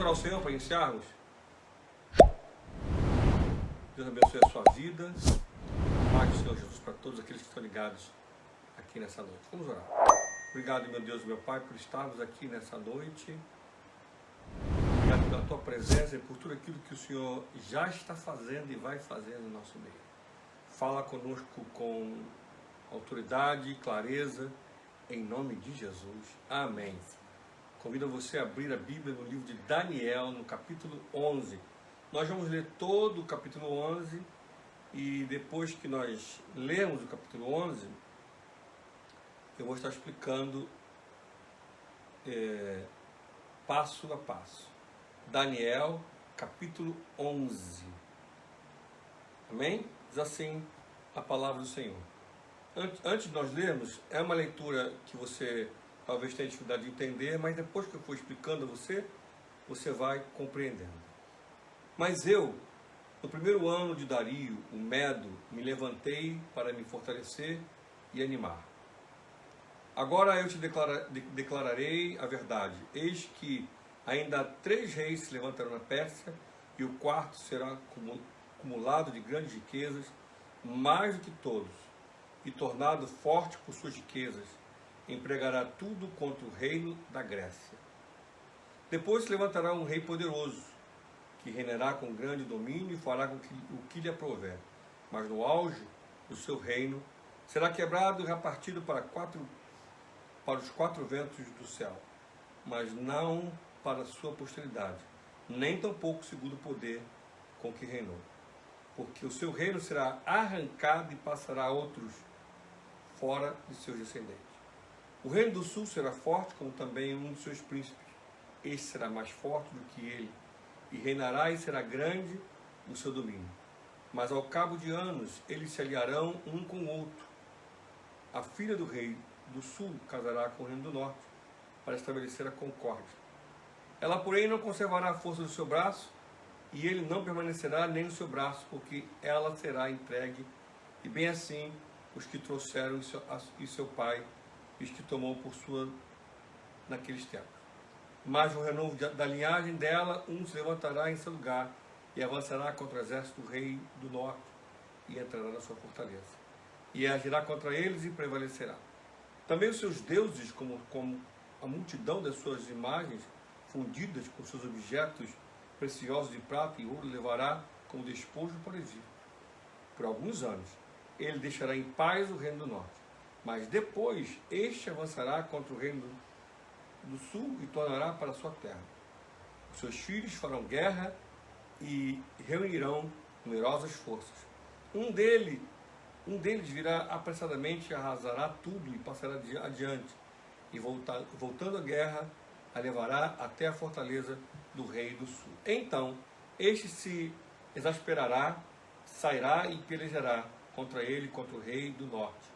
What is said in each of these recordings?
orar ao Senhor para iniciarmos? Deus abençoe a sua vida. Paz do Senhor Jesus para todos aqueles que estão ligados aqui nessa noite. Vamos orar. Obrigado, meu Deus e meu Pai, por estarmos aqui nessa noite. Obrigado pela tua presença e por tudo aquilo que o Senhor já está fazendo e vai fazer no nosso meio. Fala conosco com autoridade e clareza, em nome de Jesus. Amém. Convido você a abrir a Bíblia no livro de Daniel, no capítulo 11. Nós vamos ler todo o capítulo 11 e depois que nós lermos o capítulo 11, eu vou estar explicando passo a passo. Daniel, capítulo 11. Amém? Diz assim a palavra do Senhor. Antes de nós lermos, é uma leitura que você talvez tenha dificuldade de entender, mas depois que eu for explicando a você, você vai compreendendo. Mas eu, no primeiro ano de Dario, o Medo, me levantei para me fortalecer e animar. Agora eu te declararei a verdade. Eis que ainda 3 reis se levantarão na Pérsia, e o quarto será acumulado de grandes riquezas, mais do que todos, e tornado forte por suas riquezas, empregará tudo contra o reino da Grécia. Depois se levantará um rei poderoso, que reinará com grande domínio e fará com que o que lhe aprouver. Mas no auge do seu reino será quebrado e repartido para os 4 ventos do céu, mas não para a sua posteridade, nem tampouco segundo o poder com que reinou. Porque o seu reino será arrancado e passará a outros fora de seus descendentes. O reino do sul será forte, como também um dos seus príncipes. Este será mais forte do que ele, e reinará e será grande o seu domínio. Mas ao cabo de anos, eles se aliarão um com o outro. A filha do rei do sul casará com o reino do norte, para estabelecer a concórdia. Ela, porém, não conservará a força do seu braço, e ele não permanecerá nem no seu braço, porque ela será entregue, e bem assim os que trouxeram e seu pai, e os que tomou por sua naqueles tempos. Mas no renovo da linhagem dela, um se levantará em seu lugar, e avançará contra o exército do rei do norte, e entrará na sua fortaleza. E agirá contra eles e prevalecerá. Também os seus deuses, como a multidão das suas imagens, fundidas com seus objetos preciosos de prata e ouro, levará como despojo para o Egito. Por alguns anos, ele deixará em paz o reino do norte, mas depois este avançará contra o reino do sul e tornará para a sua terra. Os seus filhos farão guerra e reunirão numerosas forças. Um deles virá apressadamente, arrasará tudo e passará adiante, e voltando à guerra, a levará até a fortaleza do rei do sul. Então, este se exasperará, sairá e pelejará contra ele, contra o rei do norte.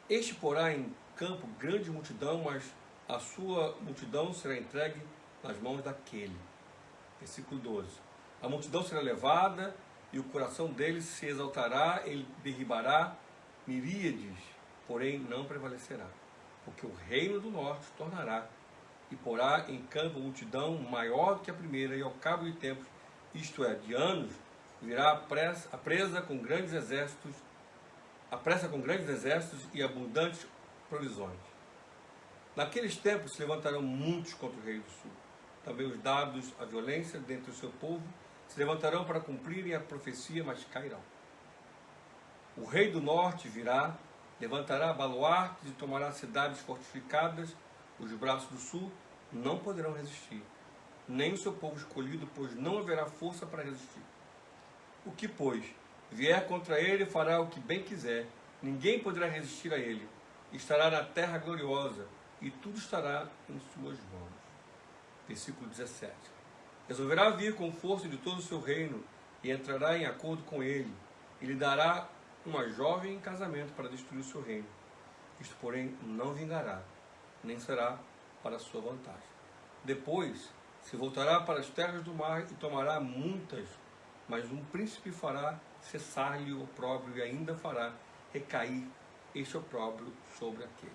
Este porá em campo grande multidão, mas a sua multidão será entregue nas mãos daquele. Versículo 12. A multidão será levada, e o coração deles se exaltará, ele derribará miríades, porém não prevalecerá. Porque o reino do norte se tornará, e porá em campo multidão maior do que a primeira, e ao cabo de tempos, isto é, de anos, virá a pressa com grandes exércitos e abundantes provisões. Naqueles tempos se levantarão muitos contra o rei do sul. Também os dados à violência dentre o seu povo se levantarão para cumprirem a profecia, mas cairão. O rei do norte virá, levantará baluartes e tomará cidades fortificadas. Os braços do sul não poderão resistir, nem o seu povo escolhido, pois não haverá força para resistir. O que, pois, vier contra ele fará o que bem quiser, ninguém poderá resistir a ele. Estará na terra gloriosa, e tudo estará em suas mãos. Versículo 17. Resolverá vir com força de todo o seu reino, e entrará em acordo com ele, e lhe dará uma jovem em casamento para destruir o seu reino. Isto, porém, não vingará, nem será para a sua vantagem. Depois se voltará para as terras do mar e tomará muitas, mas um príncipe fará cessar-lhe o opróbrio e ainda fará recair este opróbrio sobre aquele.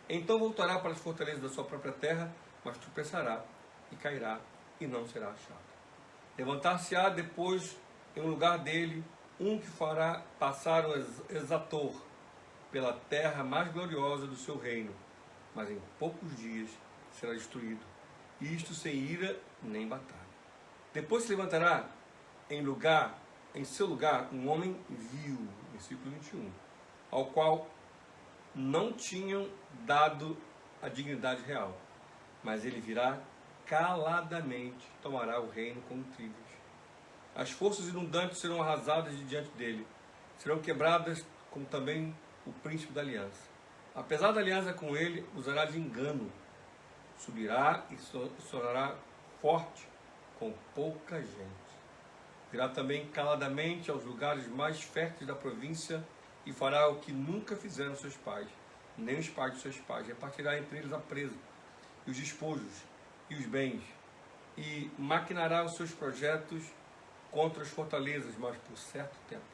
Então voltará para as fortalezas da sua própria terra, mas tropeçará e cairá e não será achado. Levantar-se-á depois em lugar dele um que fará passar o exator pela terra mais gloriosa do seu reino, mas em poucos dias será destruído, e isto sem ira nem batalha. Depois se levantará em seu lugar um homem vil, versículo 21, ao qual não tinham dado a dignidade real, mas ele virá caladamente, tomará o reino como trilhos. As forças inundantes serão arrasadas de diante dele, serão quebradas como também o príncipe da aliança. Apesar da aliança com ele, usará de engano, subirá e sonará forte com pouca gente. Virá também caladamente aos lugares mais férteis da província e fará o que nunca fizeram seus pais, nem os pais de seus pais. Repartirá entre eles a presa, e os despojos, e os bens, e maquinará os seus projetos contra as fortalezas, mas por certo tempo.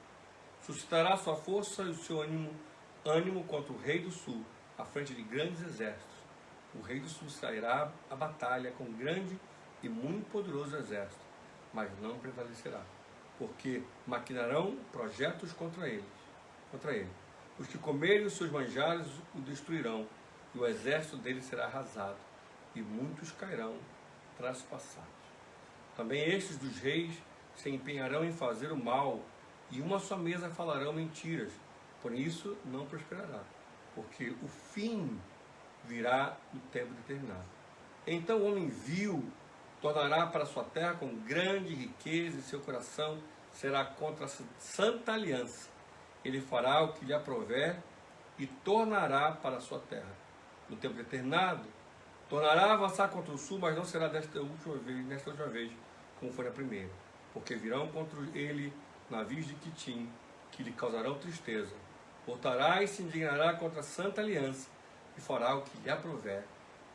Suscitará sua força e o seu ânimo contra o rei do sul, à frente de grandes exércitos. O rei do sul sairá à batalha com grande e muito poderoso exército, mas não prevalecerá, porque maquinarão projetos contra ele. Os que comerem os seus manjares o destruirão, e o exército dele será arrasado, e muitos cairão traspassados. Também estes dos reis se empenharão em fazer o mal, e uma só mesa falarão mentiras, por isso não prosperará, porque o fim virá no tempo determinado. Então o homem vil tornará para sua terra com grande riqueza, e seu coração será contra a santa aliança. Ele fará o que lhe aprouver e tornará para a sua terra. No tempo determinado, tornará a avançar contra o sul, mas não será nesta última vez, como foi a primeira. Porque virão contra ele navios de Quitim, que lhe causarão tristeza. Voltará e se indignará contra a santa aliança, e fará o que lhe aprouver.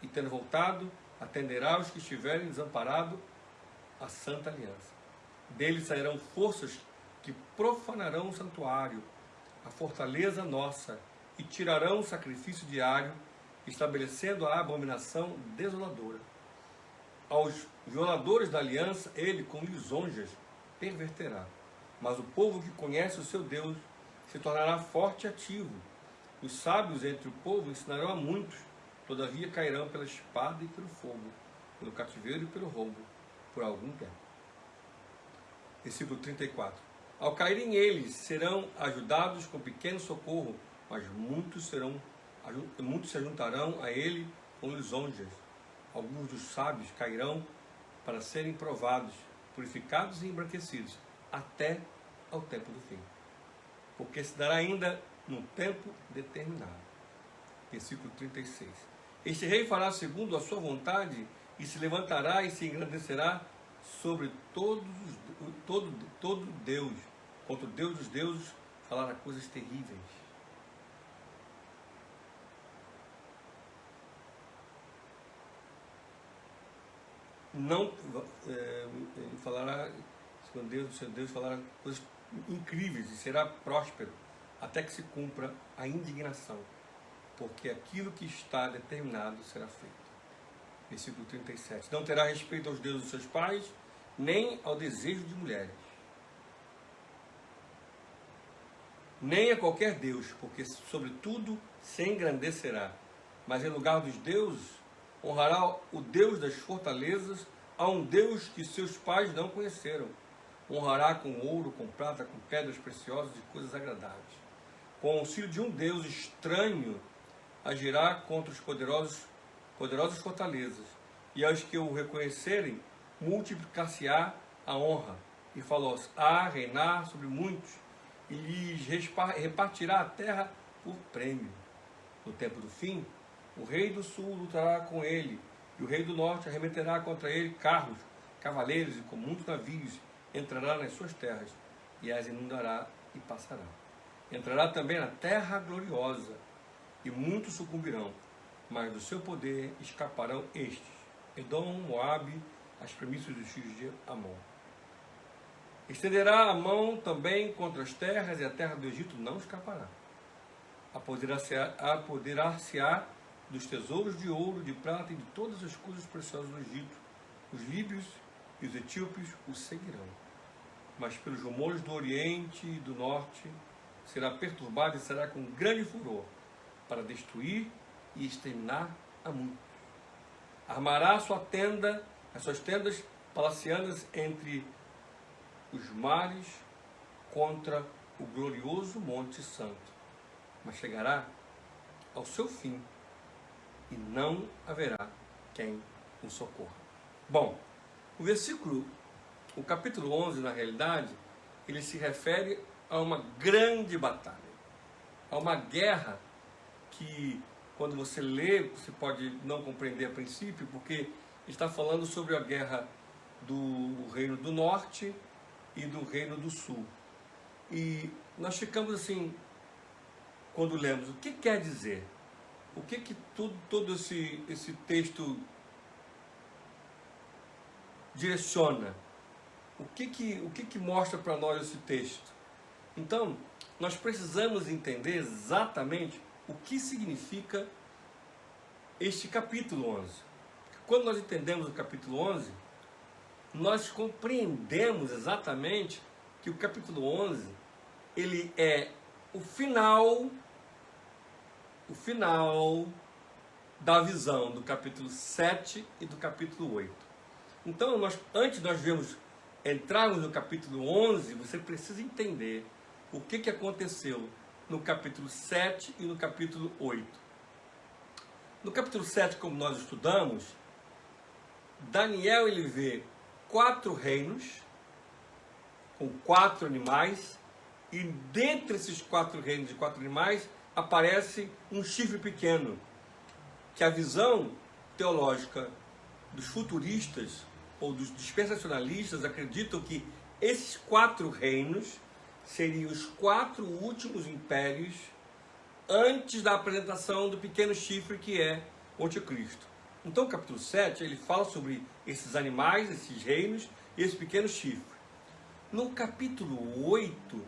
E tendo voltado, atenderá os que estiverem desamparados a santa aliança. Dele sairão forças que profanarão o santuário, a fortaleza nossa, e tirarão o sacrifício diário, estabelecendo a abominação desoladora. Aos violadores da aliança, ele com lisonjas perverterá. Mas o povo que conhece o seu Deus se tornará forte e ativo. Os sábios entre o povo ensinarão a muitos, todavia cairão pela espada e pelo fogo, pelo cativeiro e pelo roubo, por algum tempo. Versículo 34. Ao caírem eles, serão ajudados com pequeno socorro, mas muitos se juntarão a ele com lisonjas. Alguns dos sábios cairão para serem provados, purificados e embranquecidos, até ao tempo do fim. Porque se dará ainda no tempo determinado. Versículo 36. Este rei fará segundo a sua vontade, e se levantará e se engrandecerá sobre todo Deus, contra o Deus dos deuses, falará coisas terríveis. Não falará, segundo Deus, seu Deus falará coisas incríveis, e será próspero, até que se cumpra a indignação, porque aquilo que está determinado será feito. Versículo 37. Não terá respeito aos deuses dos seus pais, nem ao desejo de mulheres, nem a qualquer Deus, porque sobretudo se engrandecerá. Mas em lugar dos deuses, honrará o Deus das fortalezas, a um Deus que seus pais não conheceram. Honrará com ouro, com prata, com pedras preciosas e coisas agradáveis. Com o auxílio de um Deus estranho, agirá contra os poderosas fortalezas, e aos que o reconhecerem, multiplicar-se-á a honra, e falou-a reinar sobre muitos, e lhes repartirá a terra por prêmio. No tempo do fim, o rei do sul lutará com ele, e o rei do norte arremeterá contra ele carros, cavaleiros e com muitos navios, entrará nas suas terras, e as inundará e passará. Entrará também na terra gloriosa, e muitos sucumbirão, mas do seu poder escaparão estes: Edom, Moabe, as primícias dos filhos de Amon. Estenderá a mão também contra as terras, e a terra do Egito não escapará. Apoderar-se-á dos tesouros de ouro, de prata e de todas as coisas preciosas do Egito. Os líbios e os etíopes o seguirão. Mas pelos rumores do Oriente e do Norte será perturbado e será com grande furor, para destruir e exterminar a muitos. Armará sua tenda, as suas tendas palacianas entre os mares contra o glorioso Monte Santo, mas chegará ao seu fim e não haverá quem o socorra. Bom, o capítulo 11, na realidade, ele se refere a uma grande batalha, a uma guerra que, quando você lê, você pode não compreender a princípio, porque está falando sobre a guerra do Reino do Norte e do Reino do Sul. E nós ficamos assim, quando lemos, o que quer dizer? O que todo esse texto direciona? O que mostra para nós esse texto? Então, nós precisamos entender exatamente o que significa este capítulo 11. Quando nós entendemos o capítulo 11, nós compreendemos exatamente que o capítulo 11, ele é o final da visão do capítulo 7 e do capítulo 8. Então, antes de nós entrarmos no capítulo 11, você precisa entender o que aconteceu no capítulo 7 e no capítulo 8. No capítulo 7, como nós estudamos, Daniel ele vê 4 reinos com 4 animais, e dentre esses 4 reinos e 4 animais aparece um chifre pequeno, que a visão teológica dos futuristas ou dos dispensacionalistas acreditam que esses 4 reinos seriam os 4 últimos impérios antes da apresentação do pequeno chifre que é o anticristo. Então o capítulo 7 ele fala sobre esses animais, esses reinos e esse pequeno chifre. No capítulo 8,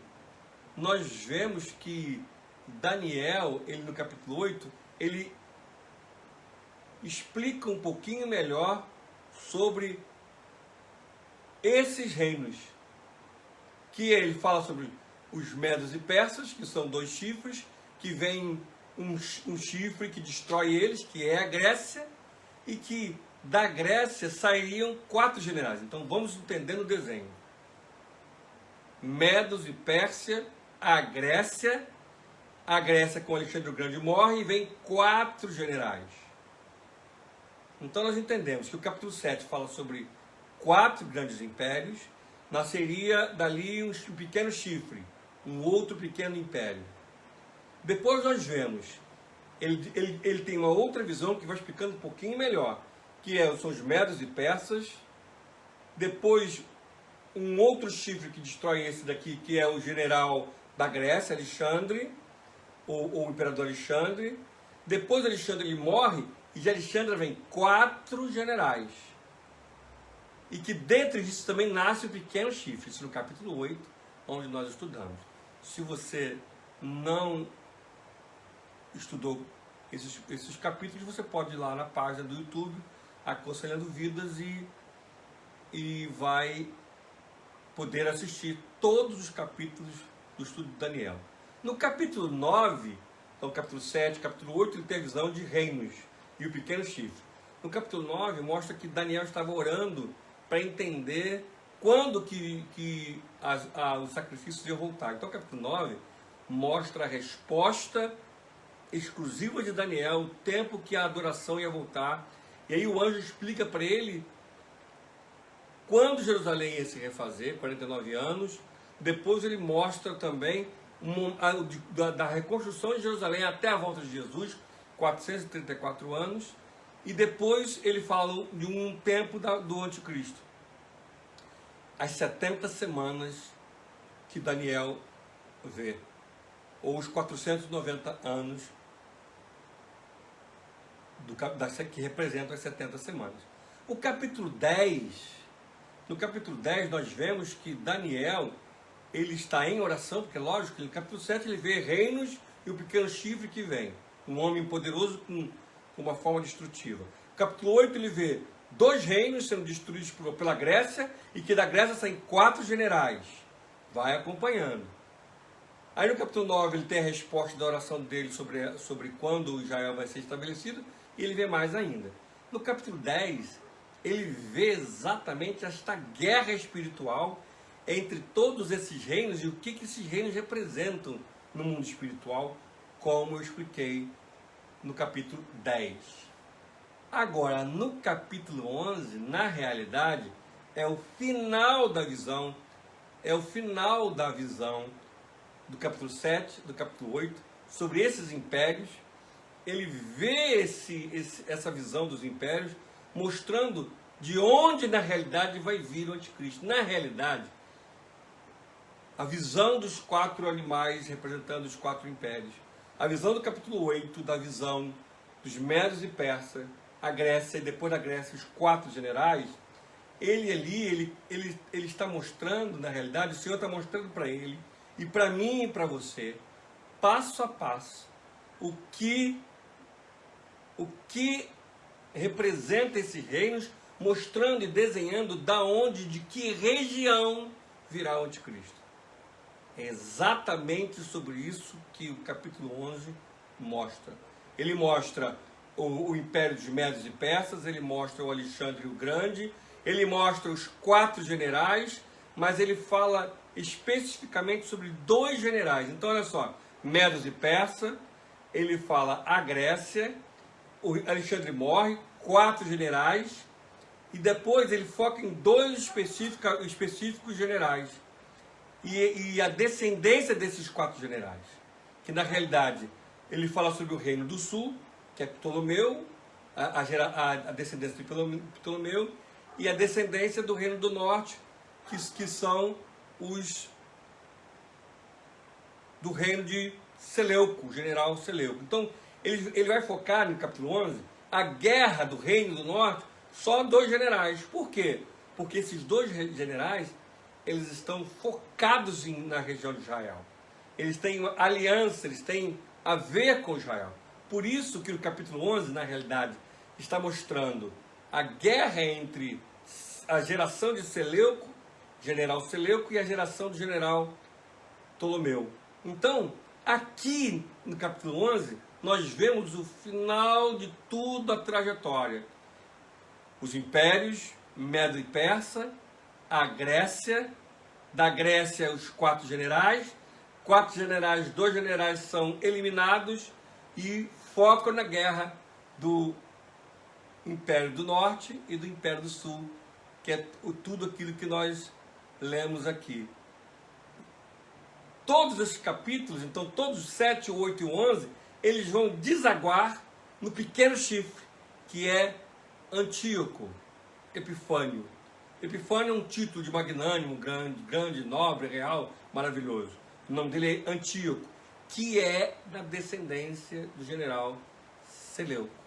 nós vemos que Daniel, ele no capítulo 8, ele explica um pouquinho melhor sobre esses reinos. Que ele fala sobre os medos e persas, que são 2 chifres, que vem um chifre que destrói eles, que é a Grécia, e que da Grécia sairiam 4 generais. Então vamos entendendo o desenho. Medos e Pérsia, a Grécia com Alexandre o Grande morre e vem 4 generais. Então nós entendemos que o capítulo 7 fala sobre 4 grandes impérios, nasceria dali um pequeno chifre, um outro pequeno império. Depois nós vemos, ele tem uma outra visão que vai explicando um pouquinho melhor, que são os medos e persas. Depois um outro chifre que destrói esse daqui, que é o general da Grécia, Alexandre, ou o imperador Alexandre. Depois Alexandre ele morre, e de Alexandre vem 4 generais. E que dentre disso também nasce o pequeno chifre, isso no capítulo 8, onde nós estudamos. Se você não estudou esses capítulos, você pode ir lá na página do YouTube, Aconselhando Vidas, e vai poder assistir todos os capítulos do estudo de Daniel. No capítulo 9, então capítulo 7, capítulo 8, ele tem a visão de reinos e o pequeno chifre. No capítulo 9, mostra que Daniel estava orando para entender quando que os sacrifícios iam voltar. Então o capítulo 9 mostra a resposta exclusiva de Daniel, o tempo que a adoração ia voltar. E aí o anjo explica para ele quando Jerusalém ia se refazer, 49 anos. Depois ele mostra também da reconstrução de Jerusalém até a volta de Jesus, 434 anos. E depois ele fala de um tempo do anticristo. As 70 semanas que Daniel vê, ou os 490 anos que representam as 70 semanas. No capítulo 10 nós vemos que Daniel, ele está em oração, porque lógico, no capítulo 7 ele vê reinos e o pequeno chifre que vem, um homem poderoso com uma forma destrutiva. No capítulo 8 ele vê 2 reinos sendo destruídos pela Grécia, e que da Grécia saem 4 generais. Vai acompanhando. Aí no capítulo 9 ele tem a resposta da oração dele sobre quando Israel vai ser estabelecido, e ele vê mais ainda. No capítulo 10, ele vê exatamente esta guerra espiritual entre todos esses reinos e o que esses reinos representam no mundo espiritual, como eu expliquei no capítulo 10. Agora, no capítulo 11, na realidade, é o final da visão, do capítulo 7, do capítulo 8, sobre esses impérios. Ele vê essa visão dos impérios, mostrando de onde, na realidade, vai vir o anticristo. Na realidade, a visão dos 4 animais representando os 4 impérios. A visão do capítulo 8, da visão dos Médios e Persas, a Grécia, e depois da Grécia, os 4 generais. Ele está mostrando, na realidade, o Senhor está mostrando para ele, e para mim e para você, passo a passo, o que representa esses reinos, mostrando e desenhando de que região virá o anticristo. É exatamente sobre isso que o capítulo 11 mostra. Ele mostra o império dos Médios e Persas, ele mostra o Alexandre o Grande, ele mostra os 4 generais, mas ele fala especificamente sobre 2 generais. Então, olha só, Médios e Persas, ele fala a Grécia, o Alexandre morre, 4 generais, e depois ele foca em 2 específicos generais, e a descendência desses 4 generais, que na realidade ele fala sobre o reino do sul, que é Ptolomeu, a descendência de Ptolomeu, e a descendência do reino do norte, que são os do reino de Seleuco, o general Seleuco. Então, ele vai focar no capítulo 11 a guerra do reino do norte, só 2 generais. Por quê? Porque esses 2 generais, eles estão focados na região de Israel. Eles têm aliança, eles têm a ver com Israel. Por isso que o capítulo 11, na realidade, está mostrando a guerra entre a geração de Seleuco, general Seleuco, e a geração do general Ptolomeu. Então, aqui no capítulo 11, nós vemos o final de tudo, a trajetória. Os impérios, Médio e Persa, a Grécia, da Grécia os 4 generais, 2 generais são eliminados e focam na guerra do Império do Norte e do Império do Sul, que é tudo aquilo que nós lemos aqui. Todos esses capítulos, então todos os 7, 8 e 11, eles vão desaguar no pequeno chifre, que é Antíoco Epifânio. Epifânio é um título de magnânimo, grande, nobre, real, maravilhoso. O nome dele é Antíoco, que é da descendência do general Seleuco.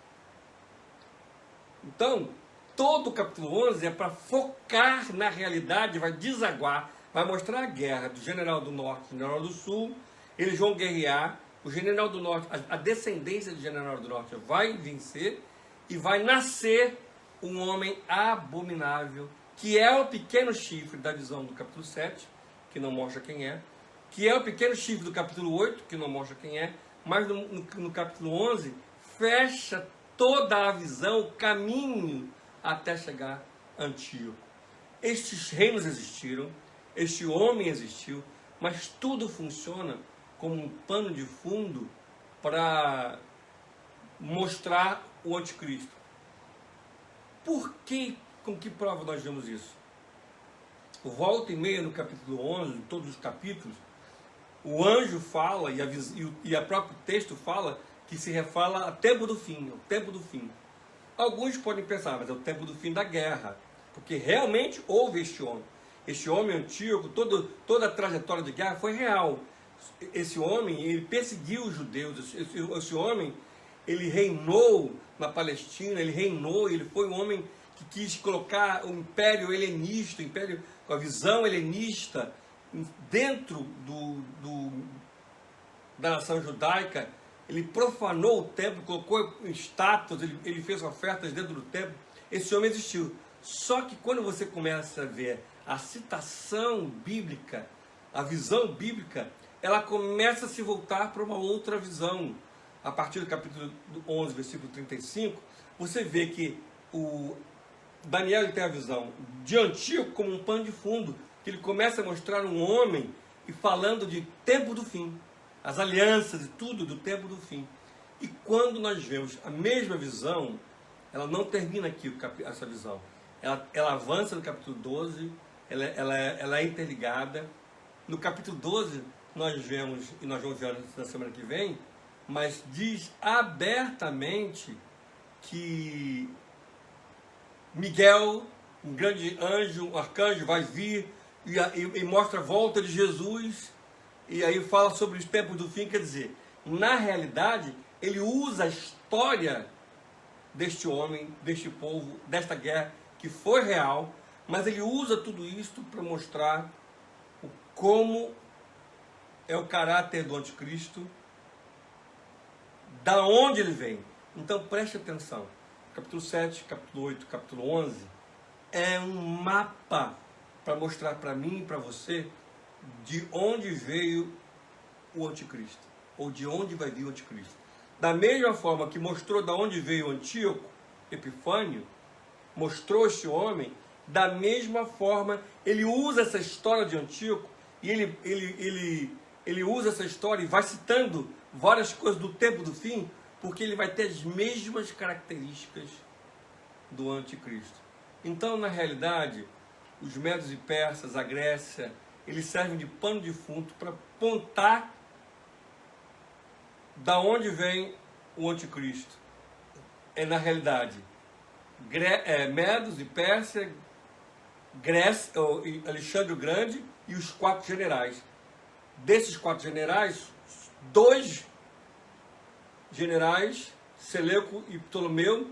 Então, todo o capítulo 11 é para focar na realidade, vai desaguar, vai mostrar a guerra do general do norte e do general do sul. Eles vão guerrear, o general do norte, a descendência do general do norte vai vencer, e vai nascer um homem abominável, que é o pequeno chifre da visão do capítulo 7, que não mostra quem é, que é o pequeno chifre do capítulo 8, que não mostra quem é, mas no capítulo 11 fecha toda a visão, o caminho até chegar a Antíoco. Estes reinos existiram, este homem existiu, mas tudo funciona como um pano de fundo para mostrar o anticristo. Por que, com que prova nós vemos isso? Volta e meia no capítulo 11, em todos os capítulos, o anjo fala, e a próprio texto fala, que se refala a tempo do fim, o tempo do fim. Alguns podem pensar, mas é o tempo do fim da guerra, porque realmente houve este homem Antíoco, toda a trajetória de guerra foi real. Esse homem, ele perseguiu os judeus, esse homem, ele reinou na Palestina, ele foi um homem que quis colocar o império helenista, o império com a visão helenista dentro da nação judaica. Ele profanou o templo, colocou estátuas, ele fez ofertas dentro do templo. esse homem existiu. Só que quando você começa a ver a citação bíblica, a visão bíblica, ela começa a se voltar para uma outra visão. A partir do capítulo 11, versículo 35, você vê que o Daniel ele tem a visão de Antíoco como um pano de fundo, que ele começa a mostrar um homem e falando de tempo do fim, as alianças e tudo do tempo do fim. E quando nós vemos a mesma visão, ela não termina aqui essa visão. Ela avança no capítulo 12, ela é interligada. No capítulo 12, nós vemos, e nós vamos ver na semana que vem, mas diz abertamente que Miguel, um grande anjo, um arcanjo, vai vir e mostra a volta de Jesus, e aí fala sobre os tempos do fim. Quer dizer, na realidade, ele usa a história deste homem, deste povo, desta guerra, que foi real, mas ele usa tudo isso para mostrar como é o caráter do anticristo, da onde ele vem. Então preste atenção, capítulo 7, capítulo 8, capítulo 11, é um mapa para mostrar para mim e para você de onde veio o anticristo, ou de onde vai vir o anticristo. Da mesma forma que mostrou de onde veio o Antíoco Epifânio, mostrou este homem, da mesma forma ele usa essa história de Antíoco, e ele usa essa história e vai citando várias coisas do tempo do fim, porque ele vai ter as mesmas características do anticristo. Então, na realidade, os medos e persas, a Grécia, eles servem de pano de fundo para apontar da onde vem o anticristo. Na realidade, Medos e Pérsia, Grécia, Alexandre o Grande e os 4 generais. Desses 4 generais, 2 generais, Seleuco e Ptolomeu,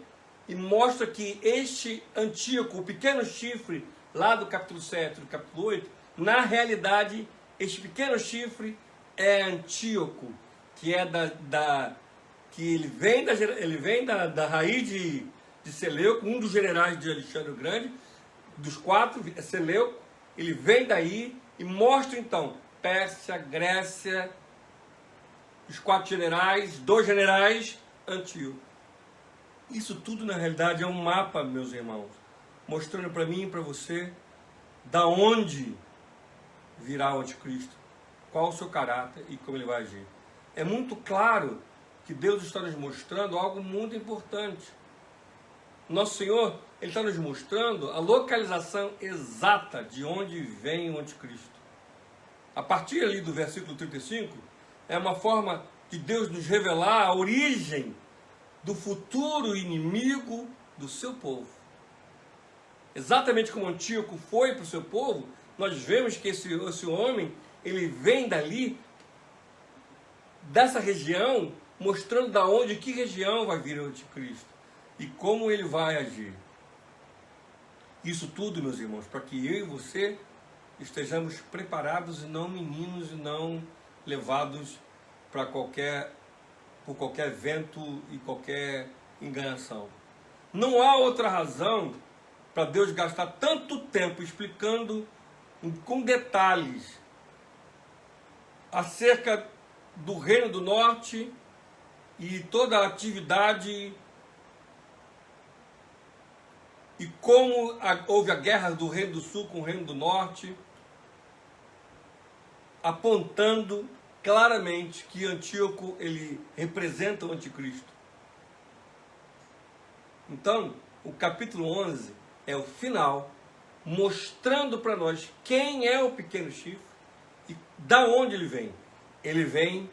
e mostra que este Antíoco, o pequeno chifre, lá do capítulo 7, do capítulo 8, na realidade, este pequeno chifre é Antíoco, que é que ele vem da raiz de Seleuco, um dos generais de Alexandre o Grande, dos 4, é Seleuco, ele vem daí e mostra então Pérsia, Grécia, os 4 generais, 2 generais, Antíoco. Isso tudo na realidade é um mapa, meus irmãos, mostrando para mim e para você da onde virá o anticristo, qual o seu caráter e como ele vai agir. É muito claro que Deus está nos mostrando algo muito importante. Nosso Senhor, Ele está nos mostrando a localização exata de onde vem o anticristo. A partir ali do versículo 35, é uma forma de Deus nos revelar a origem do futuro inimigo do seu povo. Exatamente como Antíoco foi para o seu povo, nós vemos que esse homem, ele vem dali, dessa região, mostrando da onde, que região vai vir o anticristo e como ele vai agir. Isso tudo, meus irmãos, para que eu e você estejamos preparados e não meninos e não levados por qualquer vento e qualquer enganação. Não há outra razão para Deus gastar tanto tempo explicando com detalhes acerca do Reino do Norte e toda a atividade e como houve a guerra do Reino do Sul com o Reino do Norte, apontando claramente que Antíoco ele representa o anticristo. Então, o capítulo 11 é o final, mostrando para nós quem é o pequeno chifre e da onde ele vem. Ele vem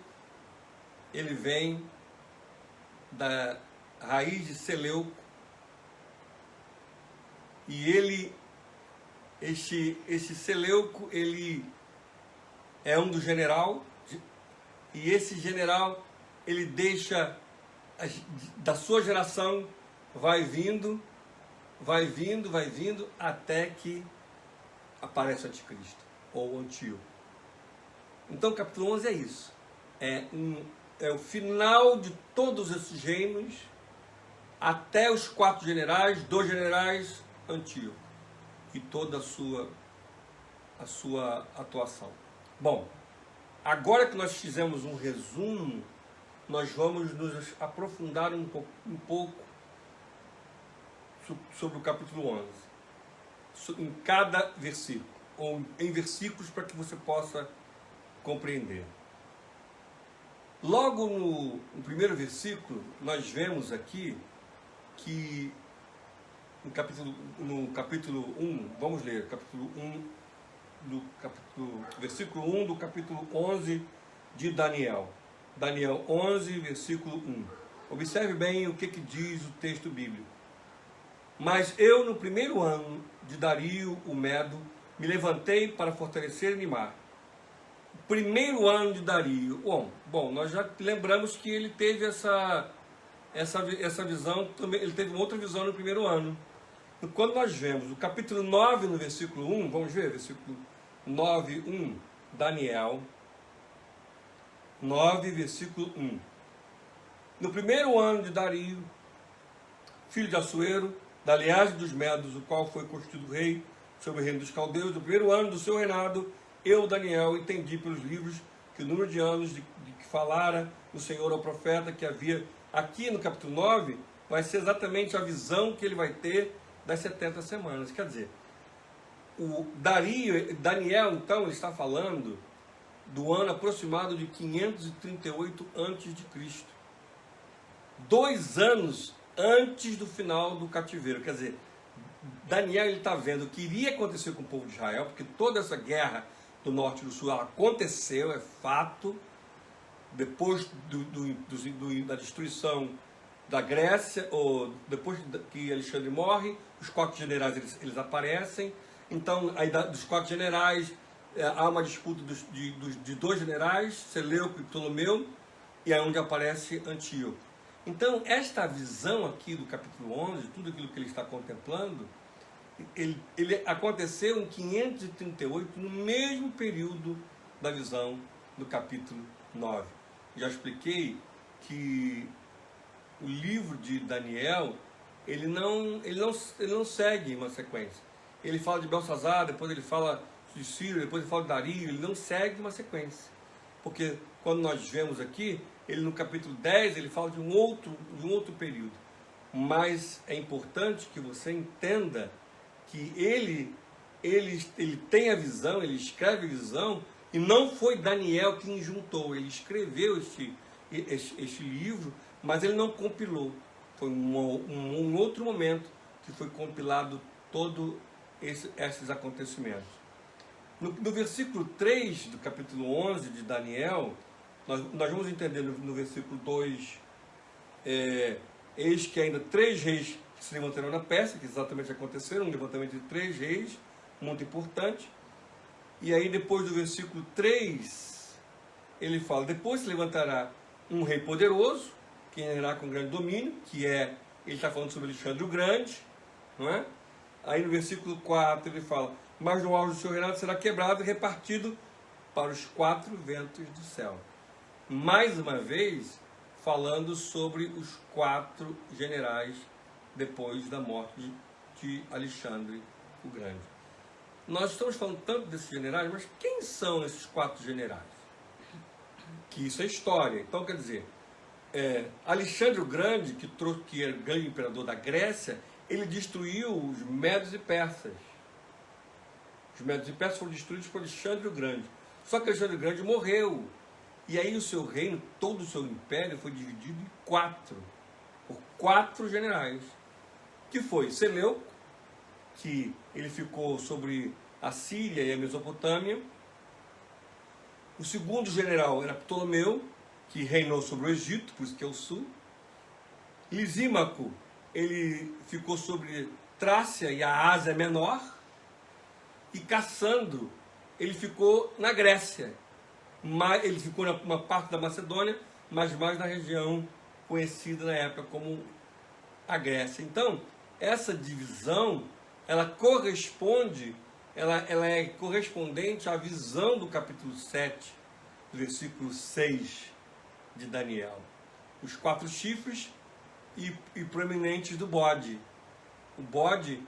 da raiz de Seleuco, e esse Seleuco, ele é um do general, e esse general, ele deixa, da sua geração, vai vindo, até que aparece o anticristo, ou o Antíoco. Então o capítulo 11 é isso. É o final de todos esses reinos, até os 4 generais, 2 generais, Antíoco, e toda a sua atuação. Bom, agora que nós fizemos um resumo, nós vamos nos aprofundar um pouco sobre o capítulo 11, em cada versículo, ou em versículos, para que você possa compreender. Logo no primeiro versículo, nós vemos aqui que no capítulo 1, vamos ler, versículo 1 do capítulo 11 de Daniel. Daniel 11, versículo 1. Observe bem o que diz o texto bíblico. Mas eu, no primeiro ano de Dario o Medo, me levantei para fortalecer e animar. Primeiro ano de Dario. Bom, nós já lembramos que ele teve essa visão, também, ele teve uma outra visão no primeiro ano. Quando nós vemos o capítulo 9, no versículo 1, vamos ver, versículo 9, 1, Daniel 9, versículo 1. No primeiro ano de Dario, filho de Assuero, da linhagem dos Medos, o qual foi constituído rei sobre o reino dos caldeus, no primeiro ano do seu reinado, eu, Daniel, entendi pelos livros que o número de anos de que falara o Senhor ao profeta, que havia aqui no capítulo 9, vai ser exatamente a visão que ele vai ter das 70 semanas. Quer dizer, Daniel, então, ele está falando do ano aproximado de 538 a.C., 2 anos antes do final do cativeiro. Quer dizer, Daniel está vendo o que iria acontecer com o povo de Israel, porque toda essa guerra do norte e do sul ela aconteceu, é fato, depois da destruição da Grécia, ou depois que Alexandre morre, os 4 generais eles aparecem. Então, aí dos 4 generais, há uma disputa de 2 generais, Seleuco e Ptolomeu, e é onde aparece Antíoco. Então, esta visão aqui do capítulo 11, tudo aquilo que ele está contemplando, ele aconteceu em 538, no mesmo período da visão do capítulo 9. Já expliquei que o livro de Daniel, ele não segue uma sequência. Ele fala de Belsazar, depois ele fala de Ciro, depois ele fala de Dario, ele não segue uma sequência. Porque quando nós vemos aqui, ele no capítulo 10, ele fala de um outro período. Mas é importante que você entenda que ele tem a visão, ele escreve a visão, e não foi Daniel quem juntou, ele escreveu este livro, mas ele não compilou. Foi um outro momento que foi compilado todos esses acontecimentos. No versículo 3 do capítulo 11 de Daniel, nós vamos entender no versículo 2, eis que ainda 3 reis se levantarão na Pérsia, que exatamente aconteceram, um levantamento de 3 reis, muito importante. E aí depois do versículo 3, ele fala, depois se levantará um rei poderoso, que reinará com grande domínio, ele está falando sobre Alexandre o Grande, não é? Aí no versículo 4 ele fala, mas no auge do seu reinado será quebrado e repartido para os 4 ventos do céu. Mais uma vez, falando sobre os 4 generais depois da morte de Alexandre o Grande. Nós estamos falando tanto desses generais, mas quem são esses 4 generais? Que isso é história. Então, quer dizer, Alexandre o Grande, que era o grande imperador da Grécia, ele destruiu os Medos e Persas. Os Medos e Persas foram destruídos por Alexandre o Grande. Só que Alexandre o Grande morreu. E aí o seu reino, todo o seu império, foi dividido em 4. Por 4 generais. Que foi Seleuco, que ele ficou sobre a Síria e a Mesopotâmia. O segundo general era Ptolomeu, que reinou sobre o Egito, por isso que é o sul. Lisímaco, ele ficou sobre Trácia e a Ásia Menor. E Cassandro, ele ficou na Grécia. Ele ficou numa parte da Macedônia, mas mais na região conhecida na época como a Grécia. Então, essa divisão, ela é correspondente à visão do capítulo 7, do versículo 6 de Daniel. Os 4 chifres e proeminentes do bode. O bode,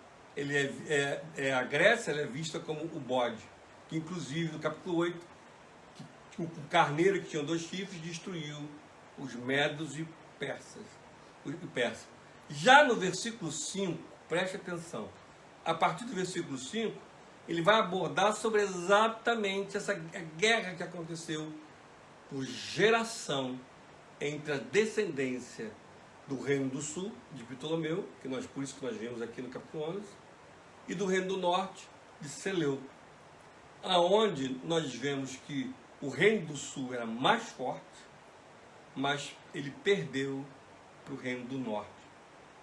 a Grécia ela é vista como o bode, que inclusive no capítulo 8, o carneiro que tinha 2 chifres destruiu os medos e persas. Já no versículo 5, preste atenção, a partir do versículo 5, ele vai abordar sobre exatamente essa guerra que aconteceu por geração entre a descendência do Reino do Sul, de Ptolomeu, por isso que nós vemos aqui no capítulo 11, e do Reino do Norte, de Seleuco, aonde nós vemos que o Reino do Sul era mais forte, mas ele perdeu para o Reino do Norte.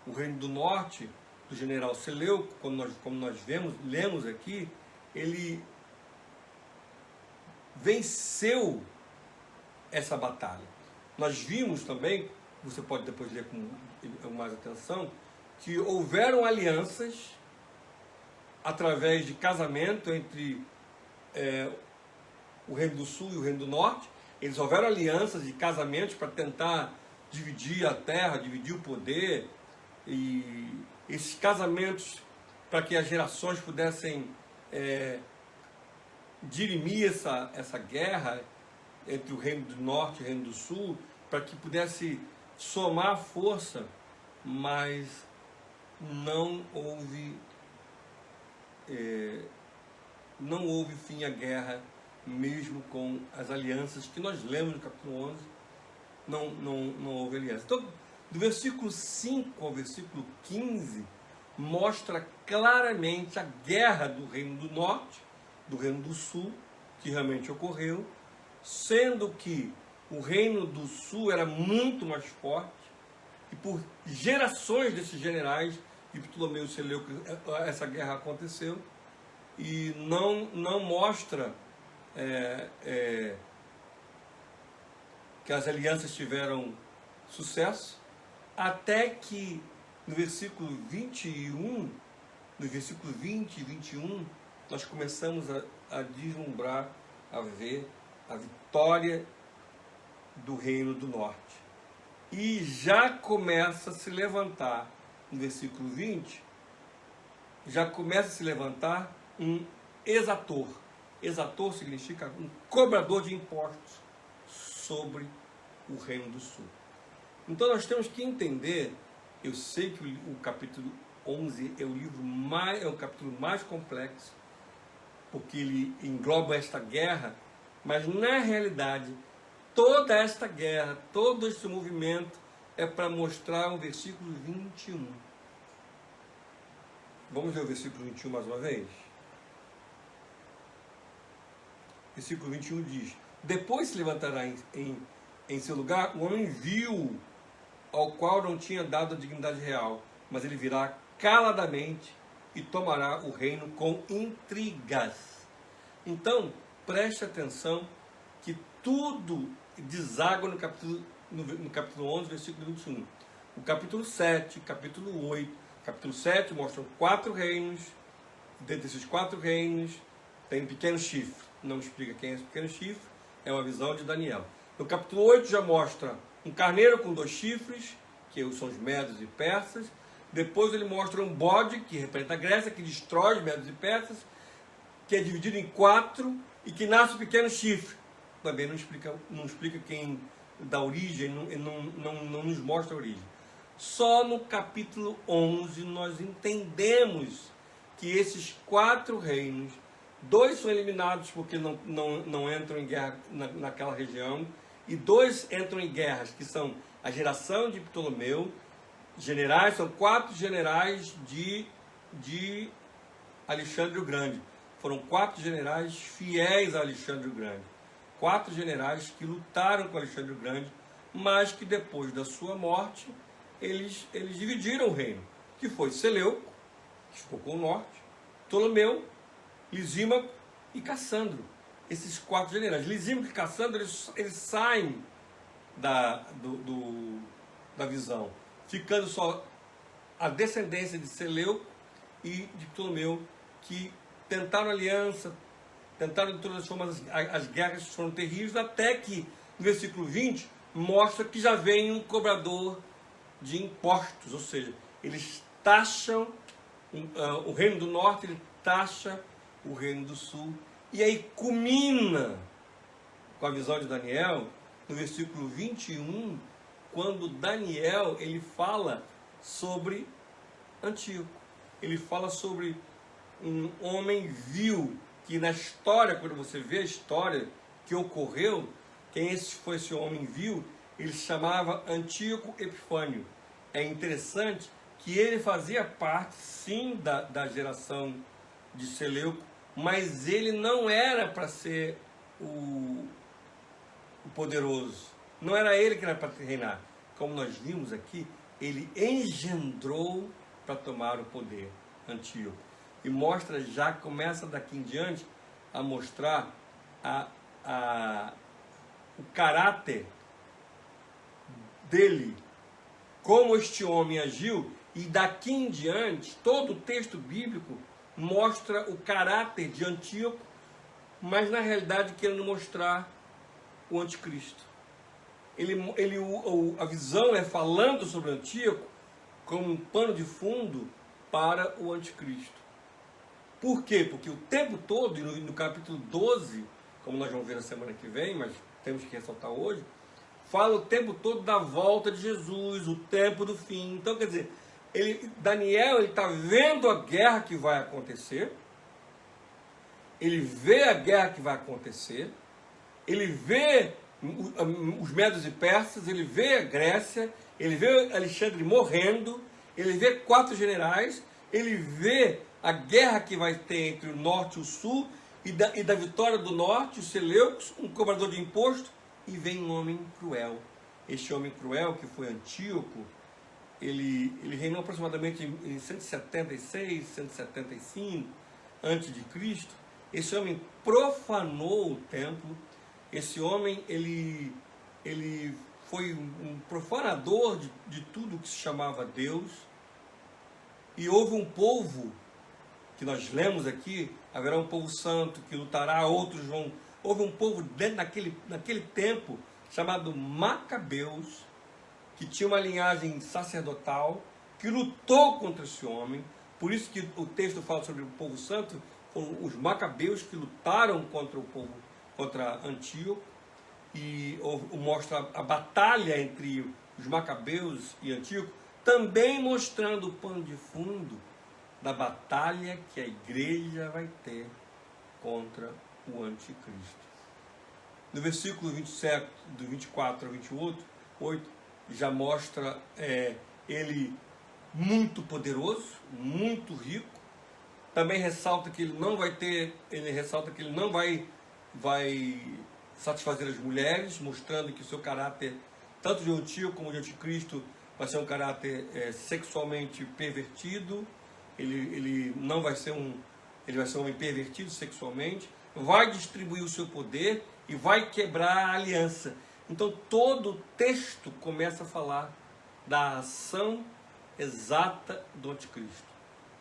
O Reino do Norte, do general Seleuco, como nós lemos aqui, ele venceu essa batalha. Nós vimos também, você pode depois ler com mais atenção, que houveram alianças através de casamento entre o Reino do Sul e o Reino do Norte. Eles houveram alianças de casamentos para tentar dividir a terra, dividir o poder, e esses casamentos para que as gerações pudessem dirimir essa guerra entre o Reino do Norte e o Reino do Sul, para que pudesse somar força, mas não houve fim à guerra, mesmo com as alianças que nós lemos no capítulo 11, não houve aliança. Então, do versículo 5 ao versículo 15, mostra claramente a guerra do Reino do Norte, do Reino do Sul, que realmente ocorreu, sendo que o Reino do Sul era muito mais forte, e por gerações desses generais de Ptolomeu e Seleuco, essa guerra aconteceu, e não mostra que as alianças tiveram sucesso, até que no versículo 21, no versículo 20 e 21, nós começamos a deslumbrar, a ver a vitória do Reino do Norte. E já começa a se levantar, no versículo 20, já começa a se levantar um exator. Exator significa um cobrador de impostos sobre o Reino do Sul. Então nós temos que entender, eu sei que o capítulo 11 é o capítulo mais complexo, porque ele engloba esta guerra, mas na realidade, toda esta guerra, todo esse movimento é para mostrar o versículo 21. Vamos ver o versículo 21 mais uma vez? Versículo 21 diz: depois se levantará em seu lugar o homem vil, ao qual não tinha dado a dignidade real, mas ele virá caladamente e tomará o reino com intrigas. Então, preste atenção que tudo deságua no capítulo 11, versículo 21. O capítulo 7, capítulo 8, capítulo 7 mostram 4 reinos. Dentre esses 4 reinos tem um pequeno chifre. Não explica quem é esse pequeno chifre, é uma visão de Daniel. No capítulo 8 já mostra um carneiro com 2 chifres, que são os medos e persas. Depois ele mostra um bode, que representa a Grécia, que destrói os medos e persas, que é dividido em 4 e que nasce um pequeno chifre. Também não explica quem dá origem, não nos mostra a origem. Só no capítulo 11 nós entendemos que esses 4 reinos, 2 são eliminados porque não entram em guerra naquela região, e 2 entram em guerras, que são a geração de Ptolomeu, generais, são 4 generais de Alexandre o Grande. Foram 4 generais fiéis a Alexandre o Grande. 4 generais que lutaram com Alexandre o Grande, mas que depois da sua morte, eles dividiram o reino, que foi Seleuco, que ficou com o norte, Ptolomeu, Lisímaco e Cassandro. Esses 4 generais, Lisímaco e Cassandro, eles saem da visão, ficando só a descendência de Seleuco e de Ptolomeu, que tentaram aliança, tentaram de todas as formas, as guerras foram terríveis, até que no versículo 20 mostra que já vem um cobrador de impostos, ou seja, eles taxam o reino do norte, ele taxa o reino do sul, e aí culmina com a visão de Daniel, no versículo 21, quando Daniel ele fala sobre Antíoco. Ele fala sobre um homem vil, que na história, quando você vê a história que ocorreu, quem foi esse homem vil, ele se chamava Antíoco Epifânio. É interessante que ele fazia parte, sim, da geração de Seleuco, mas ele não era para ser o poderoso. Não era ele que era para reinar. Como nós vimos aqui, ele engendrou para tomar o poder, Antíoco. E mostra, já começa daqui em diante a mostrar o caráter dele, como este homem agiu, e daqui em diante, todo o texto bíblico mostra o caráter de Antíoco, mas na realidade querendo mostrar o anticristo. A visão é falando sobre Antíoco como um pano de fundo para o anticristo. Por quê? Porque o tempo todo, e no capítulo 12, como nós vamos ver na semana que vem, mas temos que ressaltar hoje, fala o tempo todo da volta de Jesus, o tempo do fim. Então, quer dizer, Daniel está vendo a guerra que vai acontecer, ele vê a guerra que vai acontecer, ele vê os medos e persas, ele vê a Grécia, ele vê Alexandre morrendo, ele vê 4 generais, ele vê a guerra que vai ter entre o norte e o sul, e da vitória do norte, os Seleucos, um cobrador de imposto, e vem um homem cruel. Este homem cruel, que foi Antíoco, ele reinou aproximadamente em 176, 175 a.C. Esse homem profanou o templo. Esse homem, ele foi um profanador de tudo que se chamava Deus. E houve um povo, que nós lemos aqui, haverá um povo santo que lutará, outros vão... Houve um povo dentro naquele tempo, chamado Macabeus, que tinha uma linhagem sacerdotal, que lutou contra esse homem. Por isso que o texto fala sobre o povo santo, foram os Macabeus que lutaram contra Antíoco, e mostra a batalha entre os Macabeus e Antíoco, também mostrando o pano de fundo da batalha que a igreja vai ter contra o anticristo. No versículo 27, do 24 ao 28, já mostra ele muito poderoso, muito rico. Também ressalta que ele não vai satisfazer as mulheres, mostrando que o seu caráter, tanto de Antíoco como de Anticristo, vai ser um caráter sexualmente pervertido. Ele vai ser um homem pervertido sexualmente, vai distribuir o seu poder e vai quebrar a aliança. Então todo o texto começa a falar da ação exata do anticristo,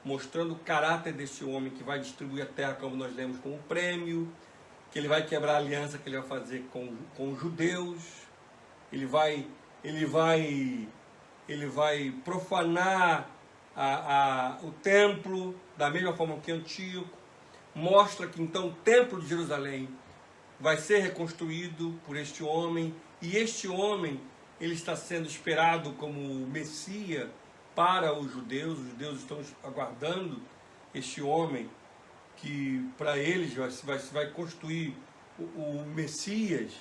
mostrando o caráter desse homem que vai distribuir a terra, como nós lemos, como prêmio, que ele vai quebrar a aliança que ele vai fazer com os judeus, ele vai profanar o templo da mesma forma que Antíoco. Mostra que então o templo de Jerusalém vai ser reconstruído por este homem, e este homem ele está sendo esperado como Messias para os judeus estão aguardando este homem, que para eles vai construir o Messias,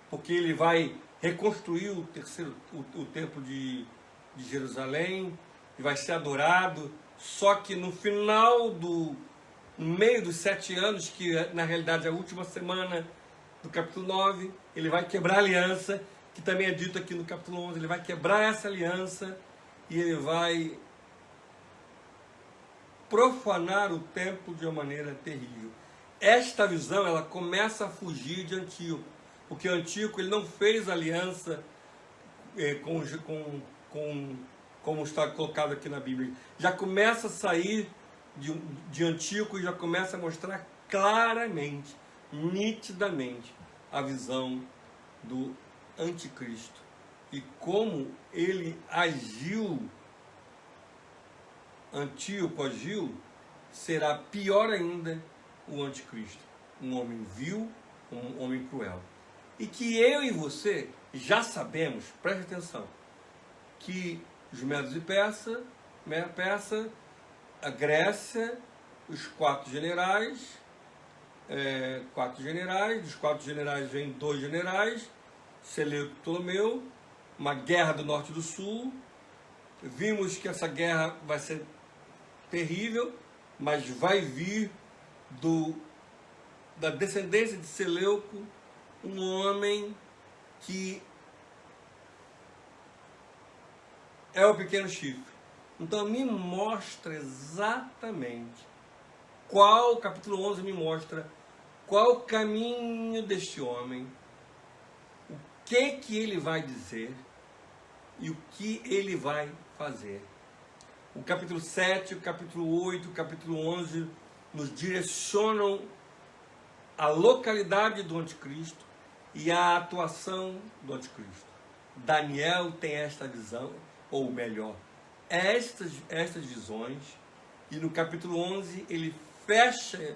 porque ele vai reconstruir o templo de Jerusalém, e vai ser adorado. Só que no meio dos 7 anos, que na realidade é a última semana do capítulo 9, ele vai quebrar a aliança, que também é dito aqui no capítulo 11, ele vai quebrar essa aliança, e ele vai profanar o templo de uma maneira terrível. Esta visão, ela começa a fugir de Antíoco, porque Antíoco ele não fez aliança como está colocado aqui na Bíblia. Já começa a sair de Antíoco e já começa a mostrar claramente, nitidamente, a visão do anticristo. e como ele agiu, Antíoco agiu, será pior ainda o anticristo. Um homem vil, um homem cruel. E que eu e você já sabemos, preste atenção, que os Medos e Persa, a Grécia, os quatro generais, dos quatro generais vêm 2 generais, Seleuco e Ptolomeu, uma guerra do norte e do sul. Vimos que essa guerra vai ser terrível, mas vai vir da descendência de Seleuco um homem que é o pequeno chifre. Então me mostra exatamente capítulo 11 me mostra qual o caminho deste homem, o que ele vai dizer e o que ele vai fazer. O capítulo 7, o capítulo 8, o capítulo 11 nos direcionam a localidade do anticristo e a atuação do anticristo. Daniel tem esta visão, ou melhor, estas visões, e no capítulo 11 ele fecha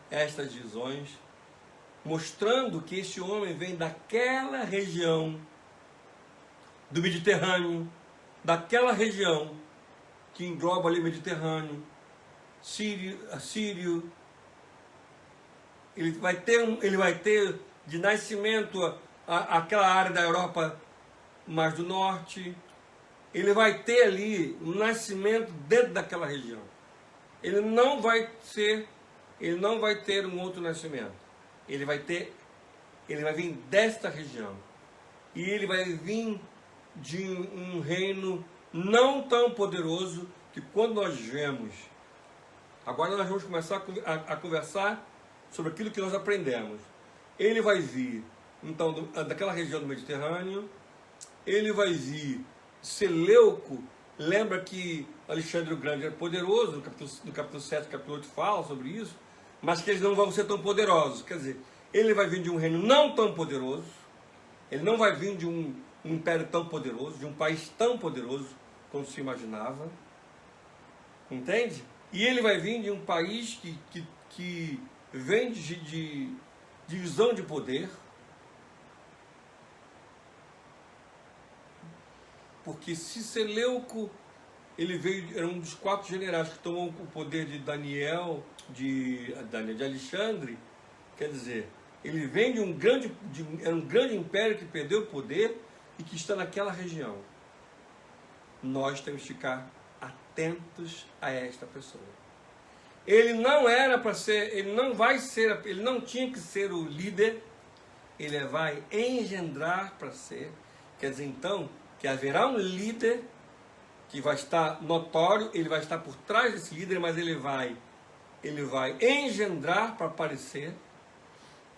estas visões, mostrando que este homem vem daquela região do Mediterrâneo, daquela região que engloba ali o Mediterrâneo, Sírio. Ele vai ter de nascimento aquela área da Europa mais do norte. Ele vai ter ali um nascimento dentro daquela região. Ele não vai ter um outro nascimento. Ele vai vir desta região. E ele vai vir de um reino não tão poderoso que quando nós vemos. Agora nós vamos começar a conversar sobre aquilo que nós aprendemos. Ele vai vir, então, daquela região do Mediterrâneo. Ele vai vir Seleuco. Lembra que Alexandre o Grande era poderoso, no capítulo 7, capítulo 8 fala sobre isso, mas que eles não vão ser tão poderosos. Quer dizer, ele vai vir de um reino não tão poderoso, ele não vai vir de um império tão poderoso, de um país tão poderoso como se imaginava. Entende? E ele vai vir de um país que vem de divisão de poder, porque se Seleuco, era um dos 4 generais que tomou o poder de Daniel, de Alexandre, quer dizer, ele vem era um grande império que perdeu o poder e que está naquela região. Nós temos que ficar atentos a esta pessoa. Ele não era para ser, ele não tinha que ser o líder, ele vai engendrar para ser, quer dizer então, que haverá um líder que vai estar notório, ele vai estar por trás desse líder, mas ele vai engendrar para aparecer,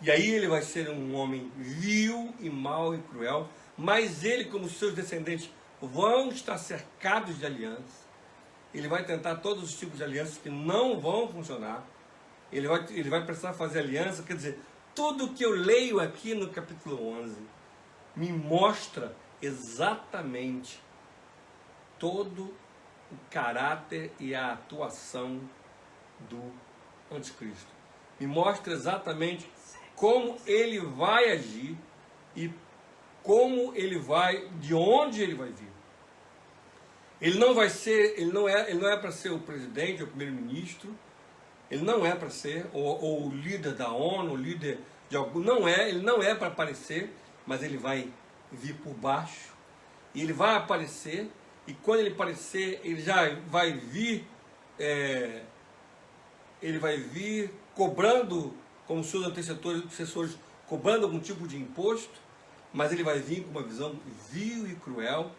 e aí ele vai ser um homem vil e mau e cruel, mas ele, como seus descendentes, vão estar cercados de alianças. Ele vai tentar todos os tipos de alianças que não vão funcionar. Ele vai precisar fazer aliança. Quer dizer, tudo que eu leio aqui no capítulo 11 me mostra exatamente todo o caráter e a atuação do anticristo. Me mostra exatamente como ele vai agir e de onde ele vai vir. Ele não é para ser o presidente ou o primeiro-ministro, ele não é para ser, ou o líder da ONU, o líder de algum, ele não é para aparecer, mas ele vai vir por baixo, e ele vai aparecer, e quando ele aparecer, ele já vai vir, cobrando, como seus antecessores, cobrando algum tipo de imposto, mas ele vai vir com uma visão vil e cruel,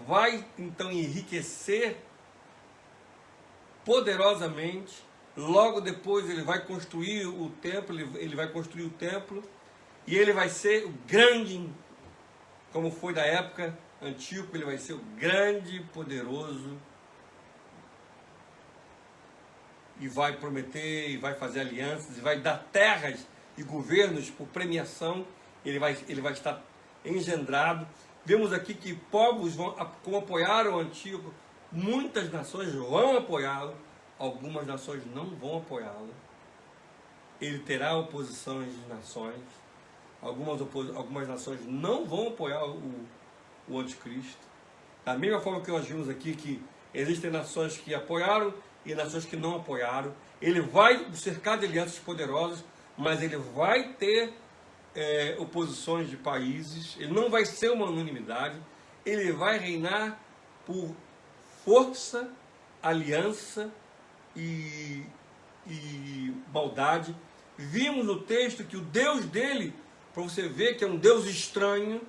vai então enriquecer poderosamente. Logo depois ele vai construir o templo, e ele vai ser o grande, como foi da época Antíoco, ele vai ser o grande, poderoso, e vai prometer, e vai fazer alianças, e vai dar terras e governos por premiação. Ele vai estar engendrado, Vemos aqui que povos, como apoiaram Antíoco, muitas nações vão apoiá-lo, algumas nações não vão apoiá-lo. Ele terá oposições de nações, algumas nações não vão apoiar o anticristo. Da mesma forma que nós vimos aqui que existem nações que apoiaram e nações que não apoiaram. Ele vai cercar de alianças poderosas, mas ele vai ter oposições de países, ele não vai ser uma unanimidade, ele vai reinar por força, aliança e maldade. Vimos no texto que o Deus dele, para você ver que é um Deus estranho,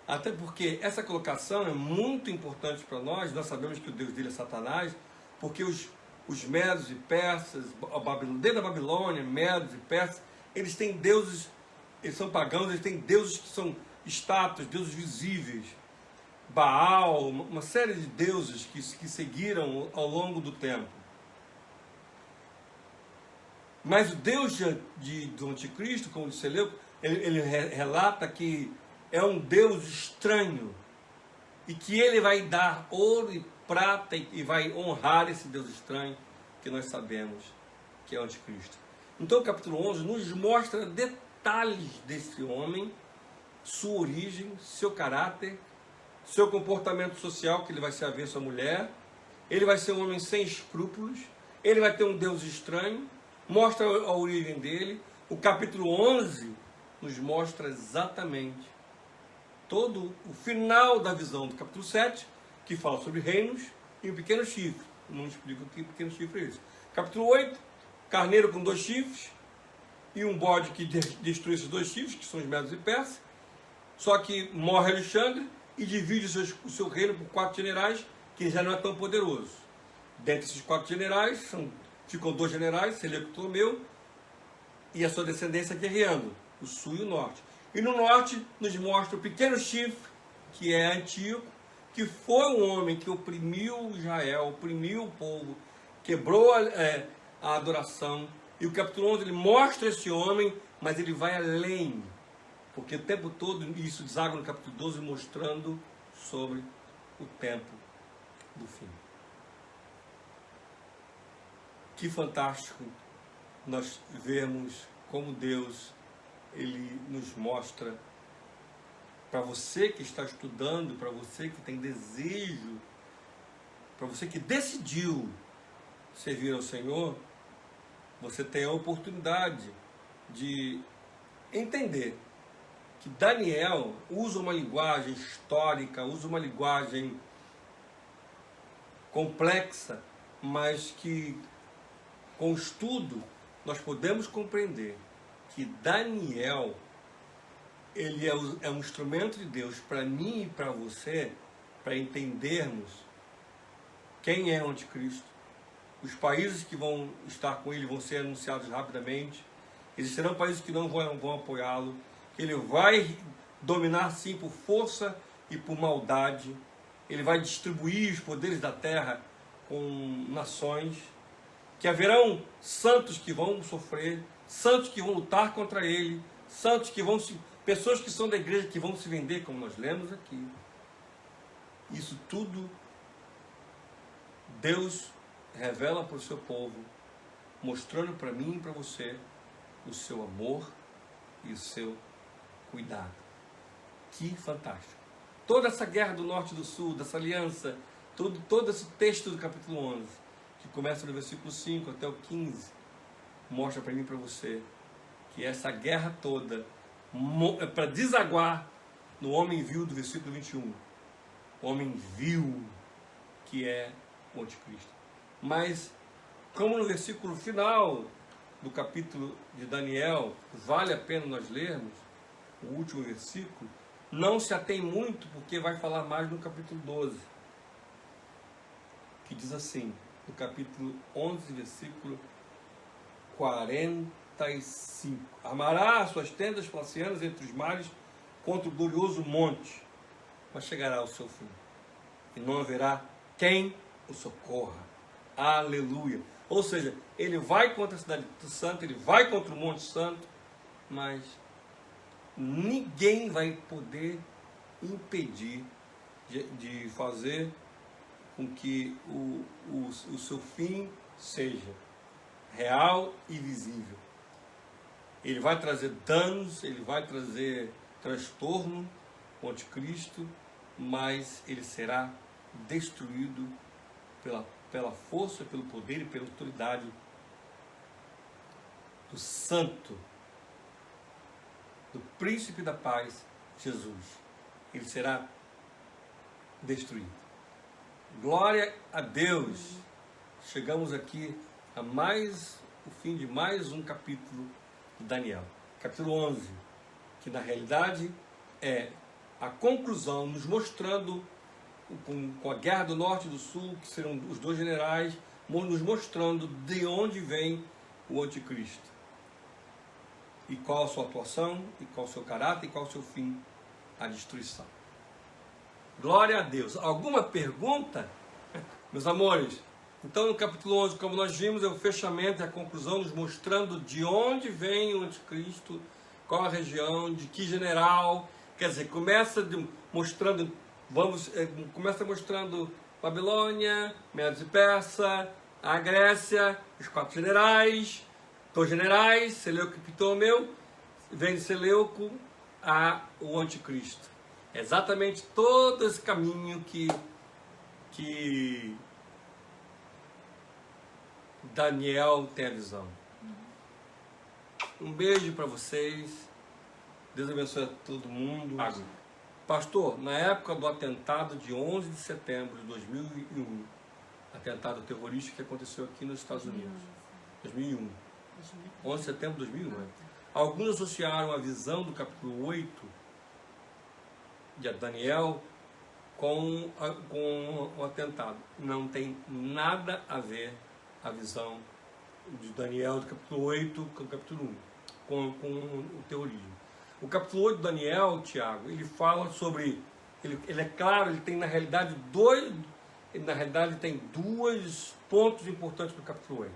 até porque essa colocação é muito importante para nós. Nós sabemos que o Deus dele é Satanás, porque os medos e persas, dentro da Babilônia, medos e persas, eles têm deuses, eles são pagãos, eles têm deuses que são estátuas, deuses visíveis. Baal, uma série de deuses que seguiram ao longo do tempo. Mas o Deus do anticristo, como disse Seleuco, ele relata que é um Deus estranho e que ele vai dar ouro e prata e vai honrar esse Deus estranho que nós sabemos que é o anticristo. Então o capítulo 11 nos mostra detalhes desse homem, sua origem, seu caráter, seu comportamento social, que ele vai ser avesso à mulher, ele vai ser um homem sem escrúpulos, ele vai ter um Deus estranho, mostra a origem dele. O capítulo 11 nos mostra exatamente todo o final da visão do capítulo 7, que fala sobre reinos e um pequeno chifre. Não explico o que pequeno chifre é isso. Capítulo 8, carneiro com 2 chifres e um bode que destrui esses 2 chifres, que são os medos e persas. Só que morre Alexandre e divide o seu reino por 4 generais, que já não é tão poderoso. Dentre esses 4 generais, ficam 2 generais, Seleuco e Ptolomeu, e a sua descendência guerreando, o sul e o norte. E no norte nos mostra o pequeno chifre, que é Antíoco, que foi um homem que oprimiu Israel, oprimiu o povo, quebrou a adoração. E o capítulo 11 ele mostra esse homem, mas ele vai além, porque o tempo todo isso deságua no capítulo 12, mostrando sobre o tempo do fim. Que fantástico nós vemos como Deus ele nos mostra, para você que está estudando, para você que tem desejo, para você que decidiu servir ao Senhor, você tem a oportunidade de entender que Daniel usa uma linguagem histórica, usa uma linguagem complexa, mas que com estudo nós podemos compreender que Daniel ele é um instrumento de Deus para mim e para você, para entendermos quem é o anticristo. Os países que vão estar com ele vão ser anunciados rapidamente. Existirão países que não vão apoiá-lo. Ele vai dominar sim por força e por maldade. Ele vai distribuir os poderes da terra com nações. Que haverão santos que vão sofrer, santos que vão lutar contra ele, santos que vão pessoas que são da igreja que vão se vender, como nós lemos aqui. Isso tudo Deus revela para o seu povo, mostrando para mim e para você o seu amor e o seu cuidado. Que fantástico! Toda essa guerra do norte e do sul, dessa aliança, todo esse texto do capítulo 11, que começa no versículo 5 até o 15, mostra para mim e para você que essa guerra toda é para desaguar no homem vil do versículo 21. O homem vil que é o anticristo. Mas, como no versículo final do capítulo de Daniel, vale a pena nós lermos o último versículo, não se atém muito, porque vai falar mais no capítulo 12, que diz assim, no capítulo 11, versículo 45. Armará as suas tendas placianas entre os mares contra o glorioso monte, mas chegará ao seu fim, e não haverá quem o socorra. Aleluia! Ou seja, ele vai contra a cidade santa, ele vai contra o Monte Santo, mas ninguém vai poder impedir de fazer com que o seu fim seja real e visível. Ele vai trazer danos, ele vai trazer transtorno, o anticristo, mas ele será destruído pela força, pelo poder e pela autoridade do Santo, do Príncipe da Paz, Jesus. Ele será destruído. Glória a Deus! Chegamos aqui a o fim de mais um capítulo de Daniel. Capítulo 11, que na realidade é a conclusão, nos mostrando, com a guerra do norte e do sul, que serão os dois generais, nos mostrando de onde vem o anticristo. E qual a sua atuação, e qual o seu caráter, e qual o seu fim, a destruição. Glória a Deus. Alguma pergunta, meus amores? Então, no capítulo 11, como nós vimos, é o fechamento e a conclusão, nos mostrando de onde vem o anticristo, qual a região, de que general. Quer dizer, começa mostrando Babilônia, Medos e Persa, a Grécia, os 4 generais, 2 generais, Seleuco e Ptolomeu, vem de Seleuco o anticristo. É exatamente todo esse caminho que Daniel tem a visão. Um beijo para vocês. Deus abençoe a todo mundo. Pastor, na época do atentado de 11 de setembro de 2001, atentado terrorista que aconteceu aqui nos Estados Unidos, 2001, 11 de setembro de 2001, alguns associaram a visão do capítulo 8 de Daniel com o atentado. Não tem nada a ver a visão de Daniel do capítulo 8 com o capítulo 1, com o terrorismo. O capítulo 8 de Daniel, Tiago, ele fala sobre, ele é claro, ele tem na realidade dois pontos importantes para o capítulo 8. O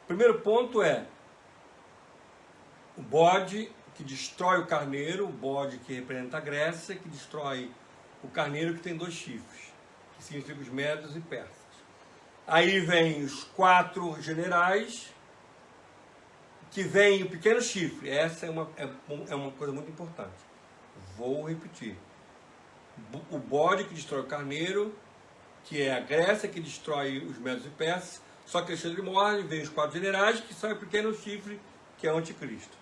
primeiro ponto é o bode que destrói o carneiro, o bode que representa a Grécia, que destrói o carneiro que tem 2 chifres, que significa os medos e persas. Aí vem os 4 generais, que vem o pequeno chifre. Essa é uma coisa muito importante. Vou repetir. O bode que destrói o carneiro, que é a Grécia, que destrói os medos e persas, só que Alexandre morre, vem os 4 generais, que são o pequeno chifre, que é o anticristo.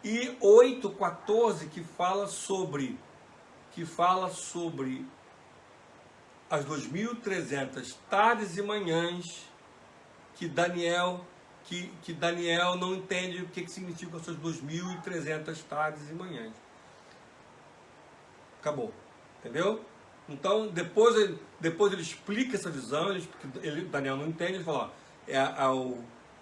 E 8:14, que fala sobre as 2.300 tardes e manhãs que Daniel não entende o que significam essas 2.300 tardes e manhãs. Acabou. Entendeu? Então, depois ele explica essa visão, Daniel não entende, ele fala,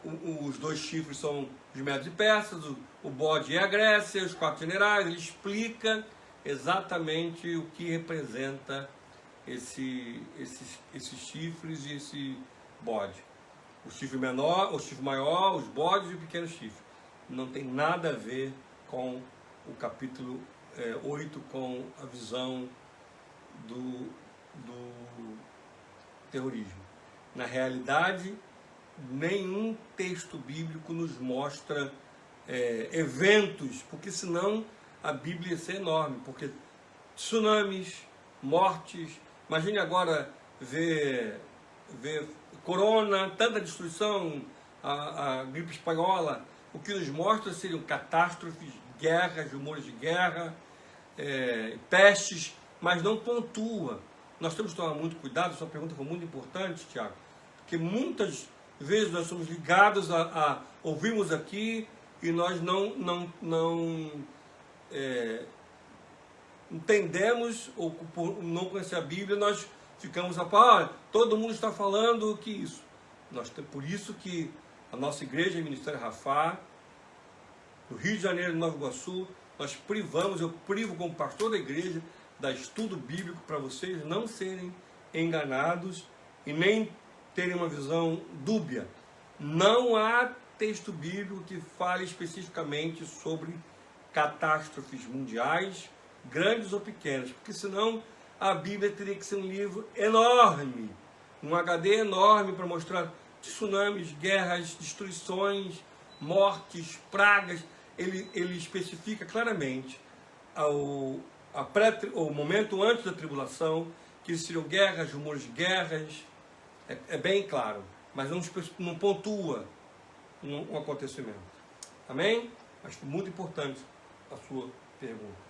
os 2 chifres são os medos e persas, o bode é a Grécia, os 4 generais, ele explica exatamente o que representa esses chifres e esse bode. O chifre menor, o chifre maior, os bodes e o pequeno chifre. Não tem nada a ver com o capítulo 8, com a visão do terrorismo. Na realidade, nenhum texto bíblico nos mostra eventos, porque senão a Bíblia ia ser enorme, porque tsunamis, mortes, imagine agora ver corona, tanta destruição, a gripe espanhola, o que nos mostra seriam catástrofes, guerras, rumores de guerra, pestes, mas não pontua. Nós temos que tomar muito cuidado, sua pergunta foi muito importante, Tiago, porque muitas vezes nós somos ligados a ouvirmos aqui e nós não entendemos, ou por não conhecer a Bíblia, nós ficamos todo mundo está falando que isso. Por isso que a nossa igreja, Ministério Rafá, no Rio de Janeiro e Nova Iguaçu, eu privo como pastor da igreja, dar estudo bíblico para vocês não serem enganados e nem terem uma visão dúbia. Não há texto bíblico que fale especificamente sobre catástrofes mundiais, grandes ou pequenas, porque senão a Bíblia teria que ser um livro enorme, um HD enorme para mostrar tsunamis, guerras, destruições, mortes, pragas. Ele especifica claramente o momento antes da tribulação, que seriam guerras, rumores de guerras, é bem claro, mas não pontua um acontecimento. Amém? Acho muito importante a sua pergunta.